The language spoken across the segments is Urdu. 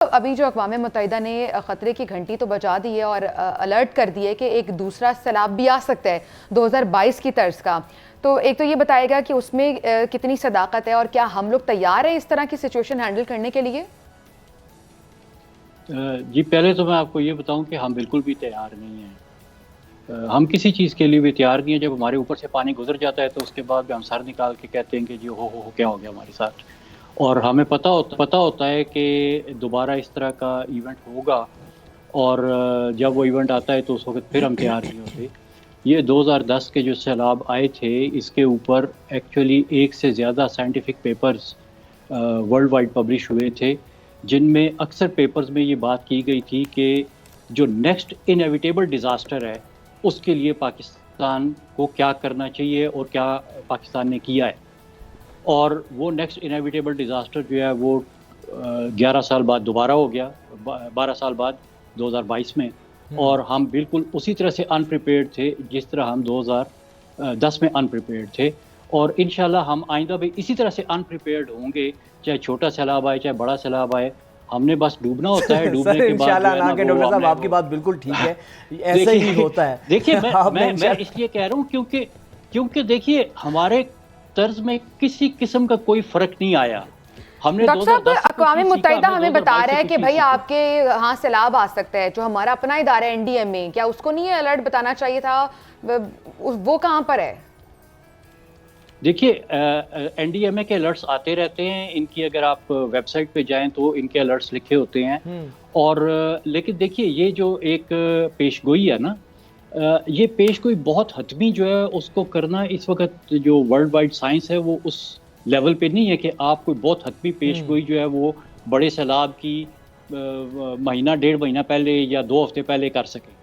ابھی جو اقوام متحدہ نے خطرے کی گھنٹی تو بجا دی ہے اور الرٹ کر دی ہے کہ ایک دوسرا سیلاب بھی آ سکتا ہے 2022 کی طرز کا، تو ایک تو یہ بتائے گا کہ اس میں کتنی صداقت ہے اور کیا ہم لوگ تیار ہیں اس طرح کی سچویشن ہینڈل کرنے کے لیے؟ جی پہلے تو میں آپ کو یہ بتاؤں کہ ہم بالکل بھی تیار نہیں ہیں. ہم کسی چیز کے لیے بھی تیار نہیں ہیں. جب ہمارے اوپر سے پانی گزر جاتا ہے تو اس کے بعد بھی ہم سر نکال کے کہتے ہیں کہ جی ہو کیا ہو گیا ہمارے ساتھ. اور ہمیں پتہ ہوتا ہے کہ دوبارہ اس طرح کا ایونٹ ہوگا، اور جب وہ ایونٹ آتا ہے تو اس وقت پھر ہم تیار نہیں ہوتے. یہ 2010 کے جو سیلاب آئے تھے اس کے اوپر ایکچولی ایک سے زیادہ scientific papers worldwide publish ہوئے تھے، جن میں اکثر پیپرز میں یہ بات کی گئی تھی کہ جو نیکسٹ انیویٹیبل ڈیزاسٹر ہے اس کے لیے پاکستان کو کیا کرنا چاہیے اور کیا پاکستان نے کیا ہے. اور وہ نیکسٹ انیویٹیبل ڈیزاسٹر جو ہے وہ 11 سال بعد دوبارہ ہو گیا، 12 سال بعد 2022 میں. اور ہم بالکل اسی طرح سے انپریپیئرڈ تھے جس طرح ہم 2010 میں انپریپیئرڈ تھے، اور انشاءاللہ ہم آئندہ بھی اسی طرح سے انپریپیئرڈ ہوں گے، چاہے چھوٹا سیلاب آئے چاہے بڑا سیلاب آئے. ہم نے بس ڈوبنا ہوتا ہے، ڈوبنے کے بعد انشاءاللہ نہ کہ ڈاکٹر صاحب آپ کی بات بالکل ٹھیک ہے، ایسے ہی ہوتا ہے. دیکھیے میں اس لیے کہہ رہا ہوں کیونکہ دیکھیے ہمارے طرز میں کسی قسم کا کوئی فرق نہیں آیا. ہم نے ڈاکٹر صاحب اقوام متحدہ ہمیں بتا رہا ہے کہ بھائی آپ کے ہاں سیلاب آ سکتا ہے، جو ہمارا اپنا ادارہ ہے NDMA، کیا اس کو نہیں الرٹ بتانا چاہیے تھا؟ وہ کہاں پر ہے؟ دیکھیے NDMA کے الرٹس آتے رہتے ہیں، ان کی اگر آپ ویب سائٹ پہ جائیں تو ان کے الرٹس لکھے ہوتے ہیں. اور لیکن دیکھیے یہ جو ایک پیش گوئی ہے نا، یہ پیش گوئی بہت حتمی جو ہے اس کو کرنا اس وقت جو ورلڈ وائڈ سائنس ہے وہ اس لیول پہ نہیں ہے کہ آپ کوئی بہت حتمی پیش گوئی جو ہے وہ بڑے سیلاب کی مہینہ ڈیڑھ مہینہ پہلے یا 2 ہفتے پہلے کر سکیں.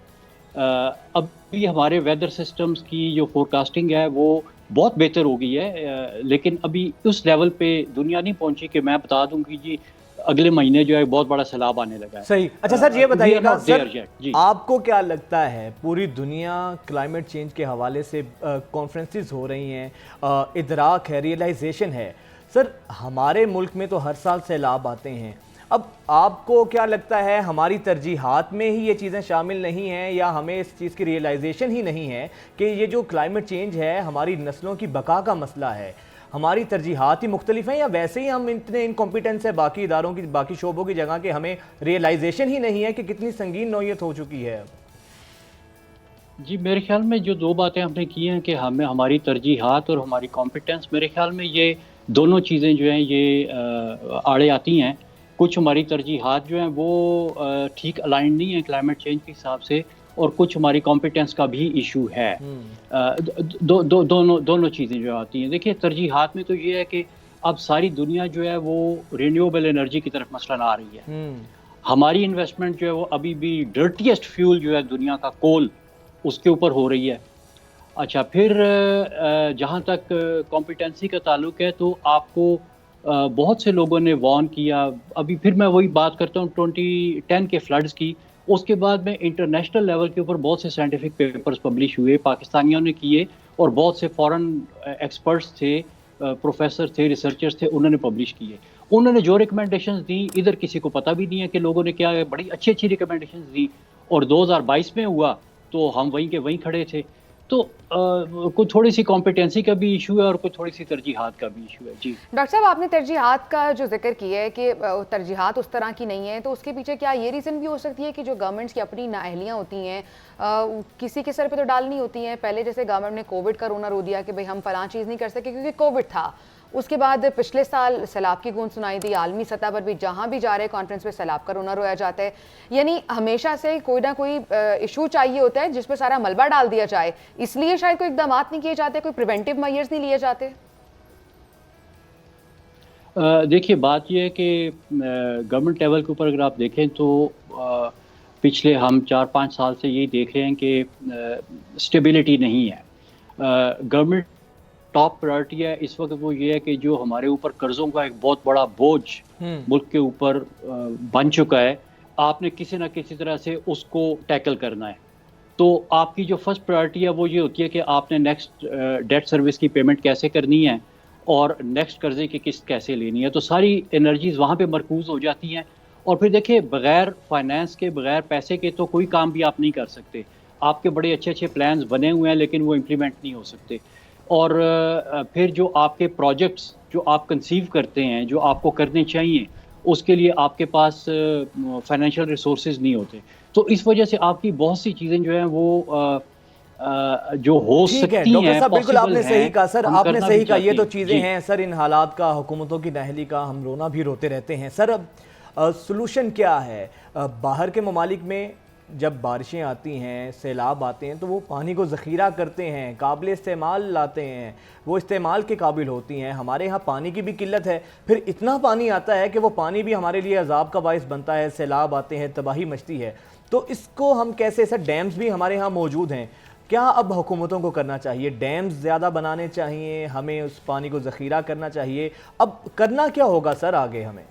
اب بھی ہمارے ویدر سسٹمز کی جو فورکاسٹنگ ہے وہ بہت بہتر ہو گئی ہے، لیکن ابھی اس لیول پہ دنیا نہیں پہنچی کہ میں بتا دوں کہ جی اگلے مہینے جو ہے بہت بڑا سیلاب آنے لگا ہے. صحیح. اچھا سر یہ بتائیے گا سر، آپ کو کیا لگتا ہے پوری دنیا کلائمیٹ چینج کے حوالے سے کانفرنسز ہو رہی ہیں، ادراک ہے، ریئلائزیشن ہے، سر ہمارے ملک میں تو ہر سال سیلاب آتے ہیں، اب آپ کو کیا لگتا ہے ہماری ترجیحات میں ہی یہ چیزیں شامل نہیں ہیں، یا ہمیں اس چیز کی ریئلائزیشن ہی نہیں ہے کہ یہ جو کلائمیٹ چینج ہے ہماری نسلوں کی بقا کا مسئلہ ہے، ہماری ترجیحات ہی مختلف ہیں، یا ویسے ہی ہم اتنے انکمپیٹنس ہے باقی اداروں کی باقی شعبوں کی جگہ کہ ہمیں ریئلائزیشن ہی نہیں ہے کہ کتنی سنگین نوعیت ہو چکی ہے؟ جی میرے خیال میں جو 2 باتیں ہم نے کی ہیں کہ ہماری ترجیحات اور ہماری کمپیٹنس، میرے خیال میں یہ دونوں چیزیں جو ہیں یہ آڑے آتی ہیں. کچھ ہماری ترجیحات جو ہیں وہ ٹھیک الائنڈ نہیں ہیں کلائمیٹ چینج کے حساب سے، اور کچھ ہماری کمپیٹنس کا بھی ایشو ہے. دونوں چیزیں جو آتی ہیں. دیکھیے ترجیحات میں تو یہ ہے کہ اب ساری دنیا جو ہے وہ رینیویبل انرجی کی طرف مثلاً آ رہی ہے. ہماری انویسٹمنٹ جو ہے وہ ابھی بھی ڈرٹیسٹ فیول جو ہے دنیا کا کول، اس کے اوپر ہو رہی ہے. اچھا پھر جہاں تک کمپیٹنسی کا تعلق ہے تو آپ کو بہت سے لوگوں نے وارن کیا. ابھی پھر میں وہی بات کرتا ہوں 2010 کے فلڈز کی. اس کے بعد میں انٹرنیشنل لیول کے اوپر بہت سے سائنٹیفک پیپرز پبلش ہوئے، پاکستانیوں نے کیے، اور بہت سے فورن ایکسپرٹس تھے، پروفیسر تھے، ریسرچرز تھے، انہوں نے پبلش کیے. انہوں نے جو ریکمنڈیشنز دی ادھر کسی کو پتہ بھی نہیں ہے کہ لوگوں نے کیا بڑی اچھی ریکمنڈیشنز دی، اور 2022 میں ہوا تو ہم وہیں کے وہیں کھڑے تھے. تو کوئی تھوڑی سی کمپیٹنسی کا بھی ایشو ہے اور کوئی تھوڑی سی ترجیحات کا بھی ایشو ہے. جی ڈاکٹر صاحب آپ نے ترجیحات کا جو ذکر کیا ہے کہ ترجیحات اس طرح کی نہیں ہیں، تو اس کے پیچھے کیا یہ ریزن بھی ہو سکتی ہے کہ جو گورنمنٹس کی اپنی نااہلیاں ہوتی ہیں کسی کے سر پہ تو ڈالنی ہوتی ہیں؟ پہلے جیسے گورنمنٹ نے کووڈ کا رونا رو دیا کہ بھئی ہم فلاں چیز نہیں کر سکے کیونکہ کووڈ تھا، اس کے بعد پچھلے سال سیلاب کی گونج سنائی دی، عالمی سطح پر بھی جہاں بھی جا رہے کانفرنس پہ سیلاب کا رونا رویا جاتا ہے. یعنی ہمیشہ سے کوئی نہ کوئی ایشو چاہیے ہوتا ہے جس پہ سارا ملبہ ڈال دیا جائے، اس لیے شاید کوئی اقدامات نہیں کیے جاتے، کوئی پریونٹیو میئرز نہیں لیے جاتے. دیکھیے بات یہ ہے کہ گورنمنٹ لیول کے اوپر اگر آپ دیکھیں تو پچھلے ہم 4-5 سال سے یہی دیکھ رہے ہیں کہ اسٹیبلٹی نہیں ہے. گورنمنٹ ٹاپ پرائرٹی ہے اس وقت وہ یہ ہے کہ جو ہمارے اوپر قرضوں کا ایک بہت بڑا بوجھ ملک کے اوپر بن چکا ہے، آپ نے کسی نہ کسی طرح سے اس کو ٹیکل کرنا ہے. تو آپ کی جو فرسٹ پرائرٹی ہے وہ یہ ہوتی ہے کہ آپ نے نیکسٹ ڈیٹ سروس کی پیمنٹ کیسے کرنی ہے اور نیکسٹ قرضے کی قسط کیسے لینی ہے. تو ساری انرجیز وہاں پہ مرکوز ہو جاتی ہیں، اور پھر دیکھیں بغیر فائنانس کے بغیر پیسے کے تو کوئی کام بھی آپ نہیں کر سکتے. آپ کے بڑے اچھے اچھے پلانز بنے ہوئے ہیں لیکن وہ امپلیمنٹ نہیں ہو سکتے. اور پھر جو آپ کے پروجیکٹس جو آپ کنسیو کرتے ہیں جو آپ کو کرنے چاہیے اس کے لیے آپ کے پاس فائنینشیل ریسورسز نہیں ہوتے. تو اس وجہ سے آپ کی بہت سی چیزیں جو ہیں وہ جو ہو ٹھیک ہے سکتی ڈاکٹر ہیں صاحب، بالکل آپ نے صحیح کہا سر، آپ نے صحیح کہا، یہ تو چیزیں ہیں سر، ان حالات کا، حکومتوں کی نااہلی کا ہم رونا بھی روتے رہتے ہیں. سر اب سلوشن کیا ہے؟ باہر کے ممالک میں جب بارشیں آتی ہیں، سیلاب آتے ہیں تو وہ پانی کو ذخیرہ کرتے ہیں، قابل استعمال لاتے ہیں، وہ استعمال کے قابل ہوتی ہیں. ہمارے ہاں پانی کی بھی قلت ہے، پھر اتنا پانی آتا ہے کہ وہ پانی بھی ہمارے لیے عذاب کا باعث بنتا ہے، سیلاب آتے ہیں، تباہی مچتی ہے. تو اس کو ہم کیسے، سر ڈیمز بھی ہمارے ہاں موجود ہیں، کیا اب حکومتوں کو کرنا چاہیے؟ ڈیمز زیادہ بنانے چاہیے، ہمیں اس پانی کو ذخیرہ کرنا چاہیے، اب کرنا کیا ہوگا سر آگے ہمیں؟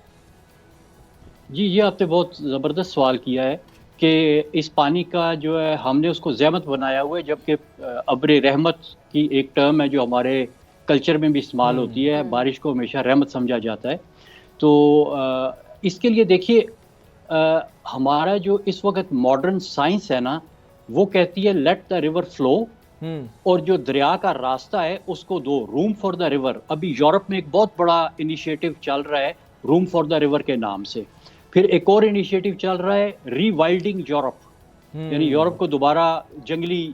جی یہ آپ نے بہت زبردست سوال کیا ہے کہ اس پانی کا جو ہے ہم نے اس کو زحمت بنایا ہوا ہے، جبکہ ابر رحمت کی ایک ٹرم ہے جو ہمارے کلچر میں بھی استعمال ہوتی ہے. بارش کو ہمیشہ رحمت سمجھا جاتا ہے. تو اس کے لیے دیکھیے ہمارا جو اس وقت ماڈرن سائنس ہے نا وہ کہتی ہے لیٹ دا ریور فلو، اور جو دریا کا راستہ ہے اس کو دو، روم فار دا ریور. ابھی یورپ میں ایک بہت بڑا انیشیٹو چل رہا ہے روم فار دا ریور کے نام سے. پھر ایک اور انیشیٹو چل رہا ہے ری وائلڈنگ یورپ، یعنی یورپ کو دوبارہ جنگلی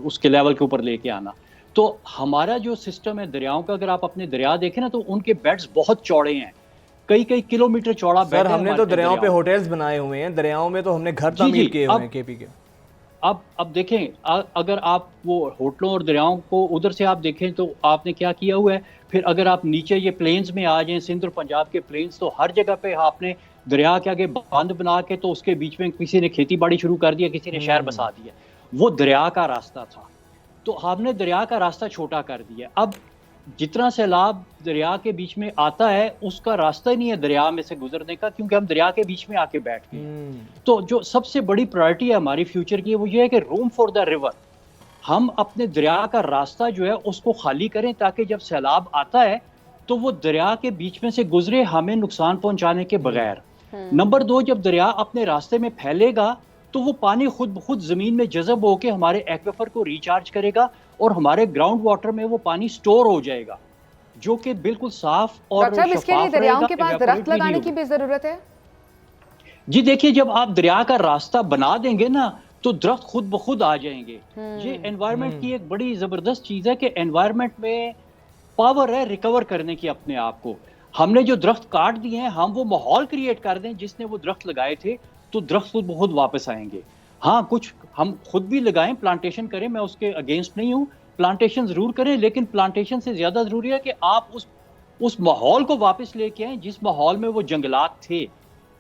اس کے لیول کے اوپر لے کے آنا. تو ہمارا جو سسٹم ہے دریاؤں کا، اگر آپ اپنے دریا دیکھیں نا تو ان کے بیڈز بہت چوڑے ہیں، کئی کئی کلومیٹر چوڑا بیڈ ہے. سر ہم نے تو دریاؤں پہ ہوٹلز بنائے ہوئے ہیں، دریاؤں میں تو ہم نے گھر تعمیر کیے ہوئے ہیں کے پی کے. اب دیکھیں اگر آپ وہ ہوٹلوں اور دریاؤں کو ادھر سے آپ دیکھیں تو آپ نے کیا کیا ہوا ہے. پھر اگر آپ نیچے یہ پلینز میں آ جائیں، سندھ اور پنجاب کے پلینز، تو ہر جگہ پہ آپ نے دریا کے آگے باندھ بنا کے تو اس کے بیچ میں کسی نے کھیتی باڑی شروع کر دیا، کسی نے شہر بسا دیا. وہ دریا کا راستہ تھا، تو ہم نے دریا کا راستہ چھوٹا کر دیا. اب جتنا سیلاب دریا کے بیچ میں آتا ہے اس کا راستہ ہی نہیں ہے دریا میں سے گزرنے کا، کیونکہ ہم دریا کے بیچ میں آ کے بیٹھ گئے. تو جو سب سے بڑی پرائرٹی ہے ہماری فیوچر کی وہ یہ ہے کہ روم فار دا ریور، ہم اپنے دریا کا راستہ جو ہے اس کو خالی کریں تاکہ جب سیلاب آتا ہے تو وہ دریا کے بیچ میں سے گزرے ہمیں نقصان پہنچانے کے بغیر. نمبر دو، جب دریا اپنے راستے میں پھیلے گا تو وہ پانی خود بخود زمین میں جذب ہو کے ہمارے ایکویفر کو ریچارج کرے گا اور ہمارے گراؤنڈ واٹر میں وہ پانی سٹور ہو جائے گا جو کہ بالکل صاف اور ڈاکٹر صاحب اس کے لیے شفاف رہے دریاؤں گا. کے پاس درخت لگانے کی بھی ضرورت ہے؟ جی دیکھیے جب آپ دریا کا راستہ بنا دیں گے نا تو درخت خود بخود آ جائیں گے. یہ انوائرمنٹ کی ایک بڑی زبردست چیز ہے کہ انوائرمنٹ میں پاور ہے ریکور کرنے کی اپنے آپ کو. ہم نے جو درخت کاٹ دیے ہیں ہم وہ ماحول کریٹ کر دیں جس نے وہ درخت لگائے تھے تو درخت خود بخود واپس آئیں گے. ہاں کچھ ہم خود بھی لگائیں، پلانٹیشن کریں، میں اس کے اگینسٹ نہیں ہوں، پلانٹیشن ضرور کریں، لیکن پلانٹیشن سے زیادہ ضروری ہے کہ آپ اس ماحول کو واپس لے کے آئیں جس ماحول میں وہ جنگلات تھے،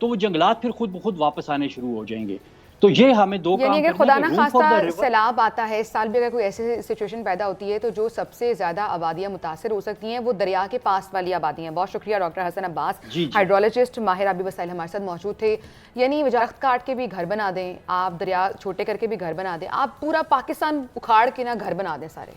تو وہ جنگلات پھر خود بخود واپس آنے شروع ہو جائیں گے. تو یہ ہمیں دو کام یعنی اگر کرنے خدا ہیں نہ کہ روم فار دا خواستہ ریور. سیلاب آتا ہے، اس سال بھی اگر کوئی ایسی سچویشن پیدا ہوتی ہے تو جو سب سے زیادہ آبادیاں متاثر ہو سکتی ہیں وہ دریا کے پاس والی آبادی ہیں. بہت شکریہ ڈاکٹر حسن عباس، ہائیڈرولوجسٹ ماہر آبی وسائل ہمارے ساتھ موجود تھے. یعنی درخت کاٹ کے بھی گھر بنا دیں آپ، دریا چھوٹے کر کے بھی گھر بنا دیں آپ، پورا پاکستان اکھاڑ کے نہ گھر بنا دیں سارے.